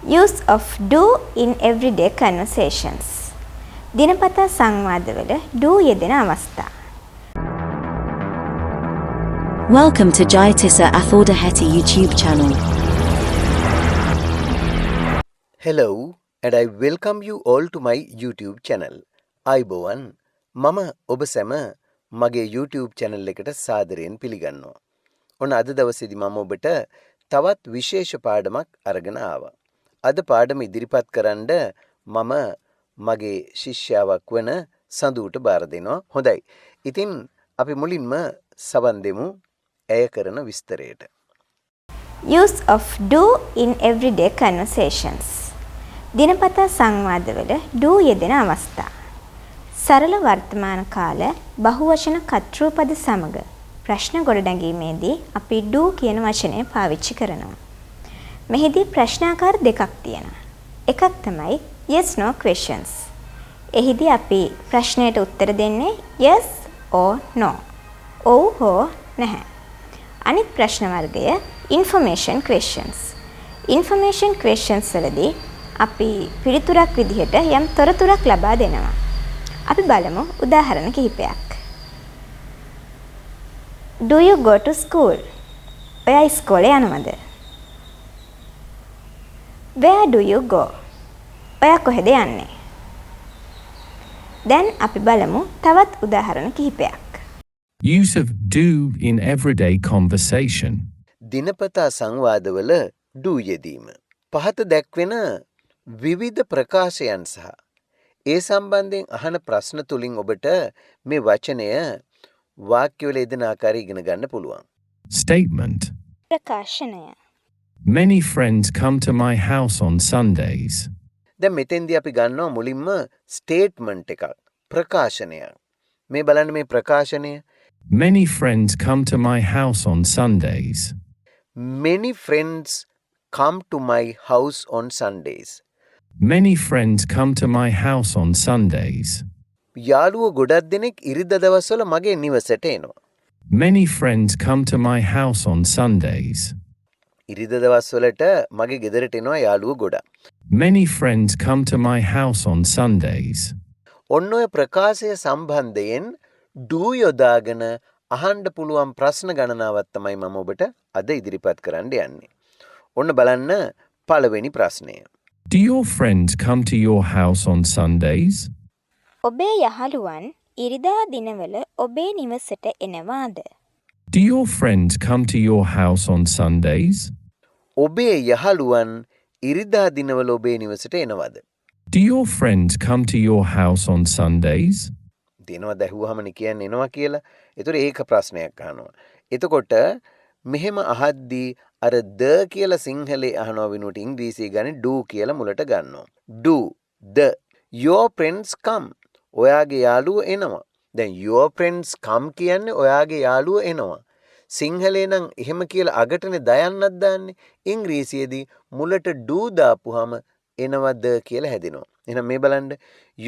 Use of do in everyday conversations. දිනපතා සංවාදවල do යෙදෙන අවස්ථා. Welcome to Jayatissa Athaudahetti YouTube channel. Hello and I welcome you all to my YouTube channel. අයිබෝවන් මම ඔබ සැම මගේ YouTube channel එකට සාදරයෙන් පිළිගන්නවා. ඔන්න අද දවසේදී මම ඔබට තවත් විශේෂ පාඩමක් අරගෙන ආවා. අද පාඩම ඉදිරිපත් කරන්න මම මගේ ශිෂ්‍යාවක් වන සඳුට බාර දෙනවා. හොඳයි. ඉතින් අපි මුලින්ම සවන් දෙමු ඇය කරන විස්තරයට. Use of do in everyday conversations. දිනපතා සංවාදවල do යෙදෙන අවස්ථා. සරල වර්තමාන කාල බහුවචන කර්තෘපද සමග ප්‍රශ්න ගොඩනැගීමේදී අපි do කියන වචනය පාවිච්චි කරනවා. මෙහිදී ප්‍රශ්නාකාර දෙකක් තියෙනවා. එකක් තමයි yes no questions. එහිදී අපි ප්‍රශ්නයට උත්තර දෙන්නේ yes or no. ඔව් හෝ නැහැ. අනිත් ප්‍රශ්න වර්ගය information questions. information questions වලදී අපි පිළිතුරක් විදිහට යම් තොරතුරක් ලබා දෙනවා. අපි බලමු උදාහරණ කිහිපයක්. Do you go to school? ඔයා ඉස්කෝලේ යනවද? Where do you go? ඔයා කොහෙද යන්නේ? දැන් අපි බලමු තවත් උදාහරණ කිහිපයක්. Use of do in everyday conversation. දිනපතා සංවාදවල do යෙදීම. පහත දැක්වෙන විවිධ ප්‍රකාශයන් සහ ඒ සම්බන්ධයෙන් අහන ප්‍රශ්න තුලින් ඔබට මේ වචනය වාක්‍යවල යෙදෙන ආකාරය ඉගෙන ගන්න පුළුවන්. Statement. ප්‍රකාශනය. Many friends come to my house on Sundays. දැන් මෙතෙන්දී අපි ගන්නවා මුලින්ම ස්ටේට්මන්ට් එකක්. ප්‍රකාශනයක්. මේ බලන්න මේ ප්‍රකාශනය. Many friends come to my house on Sundays. Many friends come to my house on Sundays. Many friends come to my house on Sundays. යාළුවෝ ගොඩක් දෙනෙක් ඉරිදා දවස්වල මගේ නිවසට එනවා. Many friends come to my house on Sundays. ඉරිදා දවස්වලට මගේ ගෙදරට එනවා යාළුවෝ ගොඩක්. Many friends come to my house on Sundays. ඔන්න ඔය ප්‍රකාශය සම්බන්ධයෙන් do යොදාගෙන අහන්න පුළුවන් ප්‍රශ්න ගණනාවක් තමයි මම ඔබට අද ඉදිරිපත් කරන්න යන්නේ. ඔන්න බලන්න පළවෙනි ප්‍රශ්නය. Do your friends come to your house on Sundays? ඔබේ යහළුවන් ඉරිදා දිනවල ඔබේ නිවසට එනවාද? Do your friends come to your house on Sundays? ඔබේ යහළුවන් ඉරිදා දිනවල ඔබේ නිවසට එනවද? Do your friends come to your house on Sundays? දිනවද ඇහුවාමනේ කියන්නේ එනවා කියලා. ඒතර ඒක ප්‍රශ්නයක් අහනවා. එතකොට මෙහෙම අහද්දී අර ද කියලා සිංහලේ අහනවා වෙනුවට ඉංග්‍රීසියේ ගන්නේ do කියලා මුලට ගන්නවා. Do the your friends come. ඔයාගේ යාළුවෝ එනවා. දැන් your friends come කියන්නේ ඔයාගේ යාළුවෝ එනවා. සිංහලේ නම් එහෙම කියලා අගටනේ දයන්නක් දාන්නේ. ඉංග්‍රීසියේදී මුලට do දාපුවාම එනවද කියලා හැදෙනවා. එහෙනම් මේ බලන්න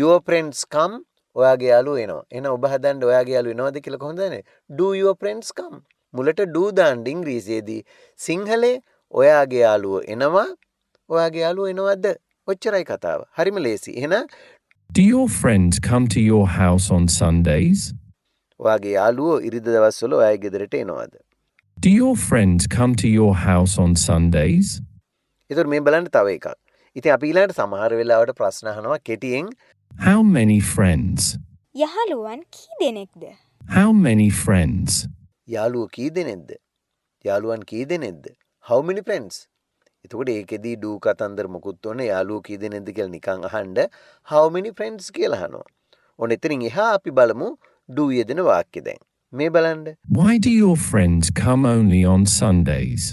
your friends come ඔයාගේ යාළුවෝ එනවා. එහෙනම් ඔබ හදන්න ඔයාගේ යාළුවෝ එනවද කියලා කොහොමද දන්නේ? Do your friends come. මුලට do දාන්න ඉංග්‍රීසියේදී සිංහලේ ඔයාගේ යාළුවෝ එනවා. ඔයාගේ යාළුවෝ එනවද? ඔච්චරයි කතාව. හරිම ලේසි. එහෙනම් Do your friends come to your house on Sundays? ඔයාගේ යාළුවෝ ඉරිදා දවස්වල ඔයාගේ ගෙදරට එනවද? Do your friends come to your house on Sundays? ඒතර මේ බලන්න තව එකක්. ඉතින් අපි ඊළඟට සමහර වෙලාවට ප්‍රශ්න අහනවා කෙටියෙන්. How many friends? යහළුවන් key දෙනෙක්ද? How many friends? යාළුවෝ කී දෙනෙක්ද? යාළුවන් කී දෙනෙක්ද? How many friends? එතකොට ඒකෙදී do කතන්දර මොකුත් ඕනේ යාළුවෝ කී දෙනෙක්ද කියලා නිකන් අහන්න how many friends කියලා අහනවා. ඔන්න එතනින් එහා අපි බලමු do යෙදෙන වාක්‍ය දැන්. මේ බලන්න. Why do your friends come only on Sundays?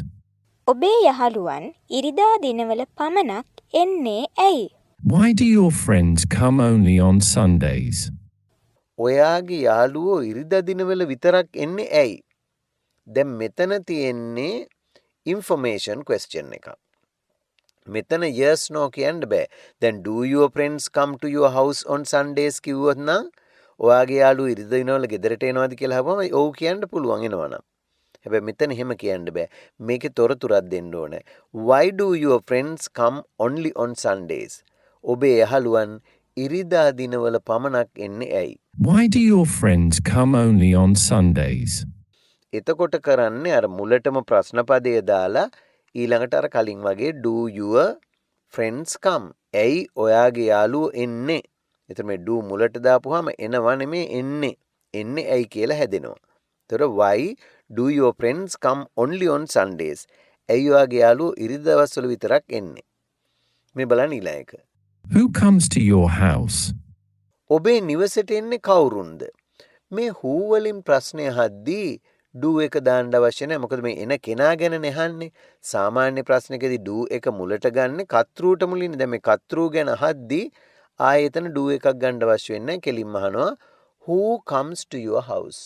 ඔබේ යහළුවන් ඉරිදා දිනවල පමණක් එන්නේ ඇයි? Why do your friends come only on Sundays? ඔයාගේ යාළුවෝ ඉරිදා දිනවල විතරක් එන්නේ ඇයි? දැන් මෙතන තියෙන්නේ information question එකක්. මෙතන yes no කියන්න බෑ. දැන් do your friends come to your house on Sundays කිව්වොත් නම් ඔයාගේ යාළුවෝ ඉරිදා දිනවල ගෙදරට එනවද කියලා අහපුවම ඔව් කියන්න පුළුවන් එනවනම්. හැබැයි මෙතන එහෙම කියන්න බෑ. මේකේ තොරතුරක් දෙන්න ඕනේ. Why do your friends come only on Sundays? ඔබේ යහළුවන් ඉරිදා දිනවල පමණක් එන්නේ ඇයි? Why do your friends come only on Sundays? එතකොට කරන්නේ අර මුලටම ප්‍රශ්න පදය දාලා ඊළඟට අර කලින් වගේ do your friends come. ඇයි ඔයාගේ යාළුවෝ එන්නේ? එතන මේ do මුලට දාපුවාම එනවා නෙමේ එන්නේ. එන්නේ ඇයි කියලා හැදෙනවා. එතකොට why do your friends come only on Sundays? ඇයි ඔයාගේ යාළුවෝ ඉරිදා දවස්වල විතරක් එන්නේ? මේ බලන්න ඊළඟ එක. Who comes to your house? ඔබේ නිවසට එන්නේ කවුරුන්ද? මේ who වලින් ප්‍රශ්නය අහද්දී do එක දාන්න අවශ්‍ය නැහැ. මොකද මේ එන කෙනා ගැන නහන්නේ. සාමාන්‍ය ප්‍රශ්නකදී do එක මුලට ගන්න කර්තෘට මුලින්. දැන් මේ කර්තෘ ගැන අහද්දී ආයෙතන do එකක් ගන්න අවශ්‍ය වෙන්නේ නැහැ. කෙලින්ම අහනවා who comes to your house?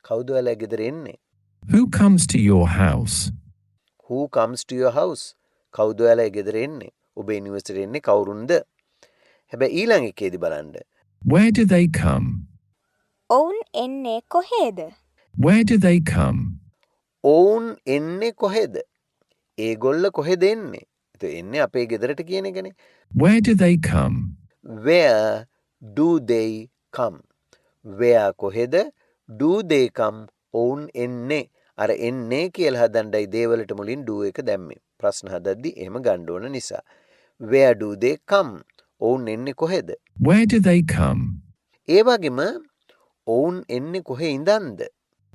කවුද ඔයාලා ගෙදර එන්නේ? Who comes to your house? Who comes to your house? කවුද ඔයාලා ගෙදර එන්නේ? ඔබේ නිවසට එන්නේ කවුරුන්ද? හැබැයි ඊළඟ එකේදී බලන්න. Where do they come? ඔවුන් එන්නේ කොහේද? Where do they come? ඔවුන් එන්නේ කොහෙද? ඒගොල්ල කොහෙද එන්නේ? එතකොට එන්නේ අපේ ගෙදරට කියන එකනේ. Where do they come? Where do they come? Where කොහෙද? Do they come? ඔවුන් එන්නේ. අර එන්නේ කියලා හදන්නයි දේවලට මුලින් do එක දැම්මේ. ප්‍රශ්න හදද්දි එහෙම ගන්න ඕන නිසා. Where do they come? ඔවුන් එන්නේ කොහෙද? Where do they come? ඒ වගේම ඔවුන් එන්නේ කොහේ ඉඳන්ද?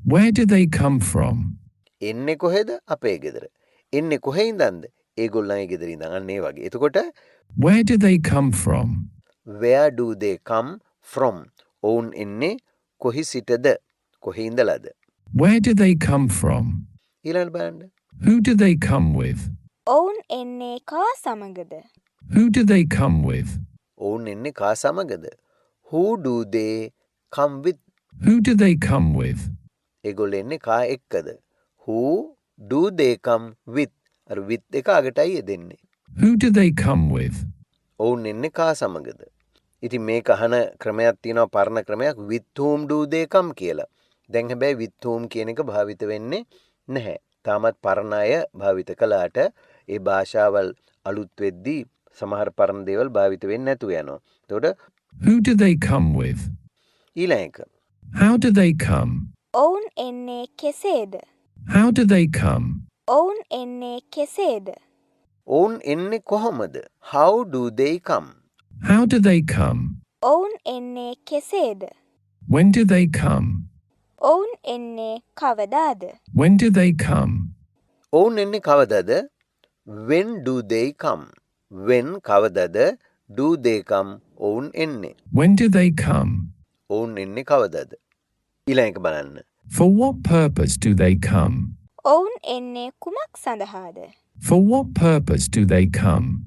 Where do they come from? එන්නේ කොහෙද? අපේ ගෙදර. එන්නේ කොහේ ඉඳන්ද? ඒගොල්ලන්ගේ ගෙදර ඉඳන්. අන්න ඒ වගේ. එතකොට Where do they come from? where do they come from? ඔවුන් එන්නේ කොහි සිටද? කොහේ ඉඳලාද? Where do they come from? ඊළඟට බලන්න. Who do they come with? ඔවුන් එන්නේ කා සමගද? Who do they come with? ඔවුන් එන්නේ කා සමගද? who do they come with? Who do they come with? ඒගොල්ලෝ එන්නේ කා එක්කද? who do they come with? අර with එක අගටයි යෙදෙන්නේ. Who do they come with? ඔවුන් එන්නේ කා සමගද? ඉතින් මේක අහන ක්‍රමයක් තියෙනවා පරණ ක්‍රමයක් with whom do they come කියලා. දැන් හැබැයි with whom කියන එක භාවිත වෙන්නේ නැහැ. තාමත් පරණ අය භාවිත කළාට ඒ භාෂාවල් අලුත් වෙද්දී සමහර පරණ දේවල් භාවිත වෙන්නේ නැතුව යනවා. එතකොට Who do they come with? ඊළඟ එක. How do they come? ඔවුන් එන්නේ කෙසේද? How do they come? ඔවුන් එන්නේ කෙසේද? ඔවුන් එන්නේ කොහොමද? how do they come? How do they come? ඔවුන් එන්නේ කෙසේද? When do they come? ඔවුන් එන්නේ කවදාද? When do they come? ඔවුන් එන්නේ කවදද? when do they come? when කවදද? do they come? ඔවුන් එන්නේ. When do they come? ඔවුන් එන්නේ කවදද? ඊළඟ එක බලන්න. For what purpose do they come? ඔවුන් එන්නේ කුමක් සඳහාද? For what purpose do they come?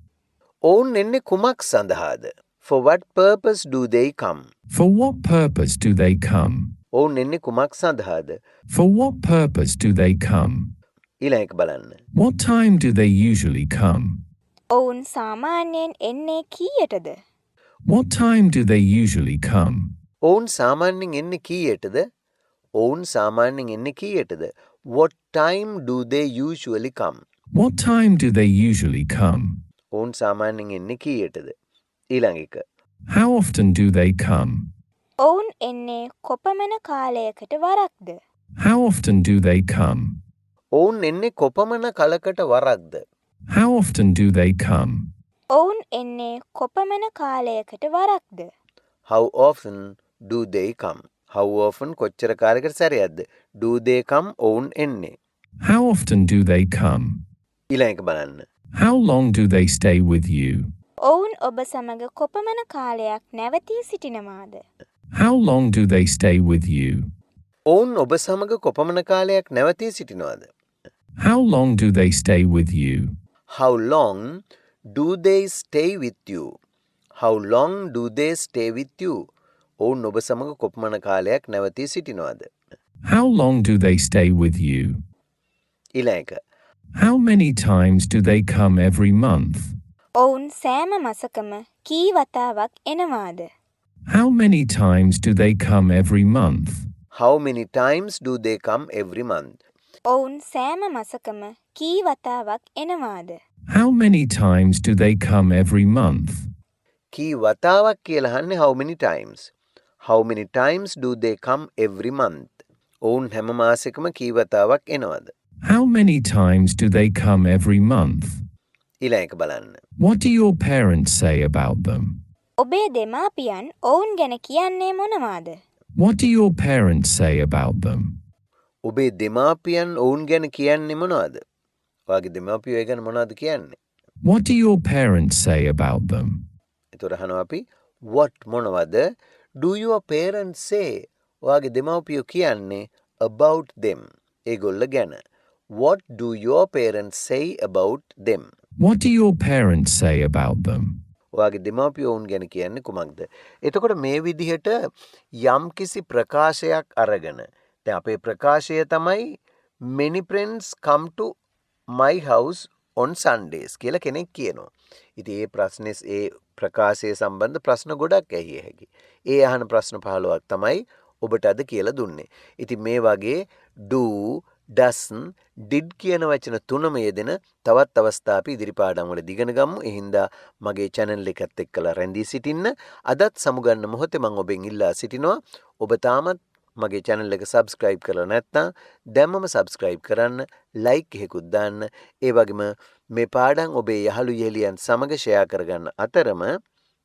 ඔවුන් එන්නේ කුමක් සඳහාද? for what purpose do they come? For what purpose do they come? ඔවුන් එන්නේ කුමක් සඳහාද? For what purpose do they come? ඊළඟ එක බලන්න. What time do they usually come? ඔවුන් සාමාන්‍යයෙන් එන්නේ කීයටද? What time do they usually come? ඔවුන් සාමාන්‍යයෙන් එන්නේ කීයටද? ඔවුන් සාමාන්‍යයෙන් එන්නේ කීයටද? What time do they usually come? What time do they usually come? ඔවුන් සාමාන්‍යයෙන් එන්නේ කීයටද? ඊළඟ එක. How often do they come? ඔවුන් එන්නේ කොපමණ කාලයකට වරක්ද? How often do they come? ඔවුන් එන්නේ කොපමණ කලකට වරක්ද? How often do they come? ඔවුන් එන්නේ කොපමණ කාලයකට වරක්ද? How often do they come? How often කොච්චර කාලයකට සැරයක්ද? Do they come? ඔවුන් එන්නේ. How often do they come? ඊළඟ එක බලන්න. How long do they stay with you? ඔවුන් ඔබ සමග කොපමණ කාලයක් නැවතී සිටිනවාද? How long do they stay with you? ඔවුන් ඔබ සමග කොපමණ කාලයක් නැවතී සිටිනවද? How long do they stay with you? How long do they stay with you? How long do they stay with you? ඔවුන් ඔබ සමග කොපමණ කාලයක් නැවතී සිටිනවද? How long do they stay with you? ඊළඟ එක. How many times do they come every month? ඔවුන් සෑම මාසකම කී වතාවක් එනවාද? How many times do they come every month? How many times do they come every month? ඔවුන් සෑම මාසකම කී වතාවක් එනවාද? How many times do they come every month? කී වතාවක් කියලා අහන්නේ how many times. How many times do they come every month? ඔවුන් හැම මාසෙකම කී වතාවක් එනවද? How many times do they come every month? ඊළඟ එක බලන්න. What do your parents say about them? ඔබේ දෙමාපියන් ඔවුන් ගැන කියන්නේ මොනවාද? What do your parents say about them? ඔබේ දෙමාපියන් ඔවුන් ගැන කියන්නේ මොනවද? ඔයාගේ දෙමාපියෝ ඒ ගැන මොනවද කියන්නේ? What do your parents say about them? එතකොට අහනවා අපි what මොනවද? Do your parents say? ඔයාගේ දෙමාපියෝ කියන්නේ about them. ඒගොල්ල ගැන. What do your parents say about them? What do your parents say about them? ඔයාගේ දෙමාපියෝ ඔවුන් ගැන කියන්නේ කුමක්ද? එතකොට මේ විදිහට යම්කිසි ප්‍රකාශයක් අරගෙන දැන් අපේ ප්‍රකාශය තමයි many friends come to my house on Sundays කියලා කෙනෙක් කියනවා. ඉතින් ඒ ප්‍රශ්නේ ඒ ප්‍රකාශය සම්බන්ධ ප්‍රශ්න ගොඩක් ඇහිය හැකි. ඒ අහන ප්‍රශ්න 15ක් තමයි ඔබට අද කියලා දුන්නේ. ඉතින් මේ වගේ do, doesn't, did කියන වචන තුනම යෙදෙන තවත් අවස්ථා අපි ඉදිරි පාඩම් වල දිගන ගමු. ඒ හින්දා මගේ channel එකත් එක්කලා රැඳී සිටින්න. අදත් සමුගන්න මොහොතේ මම ඔබෙන් ඉල්ලා සිටිනවා. ඔබ තාමත් මගේ channel එක subscribe කරලා නැත්නම් දැම්මම subscribe කරන්න, like එකකුත් දාන්න. ඒ වගේම මේ පාඩම් ඔබේ යහළු යෙහෙලියන් සමග share කරගන්න අතරම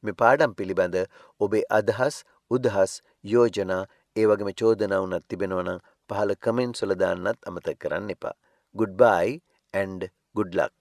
මේ පාඩම් පිළිබඳ ඔබේ අදහස්, උදහස්, යෝජනා, ඒ වගේම චෝදනා උනත් තිබෙනවා නම් පහළ comments වල දාන්නත් අමතක කරන්න එපා. Goodbye and good luck.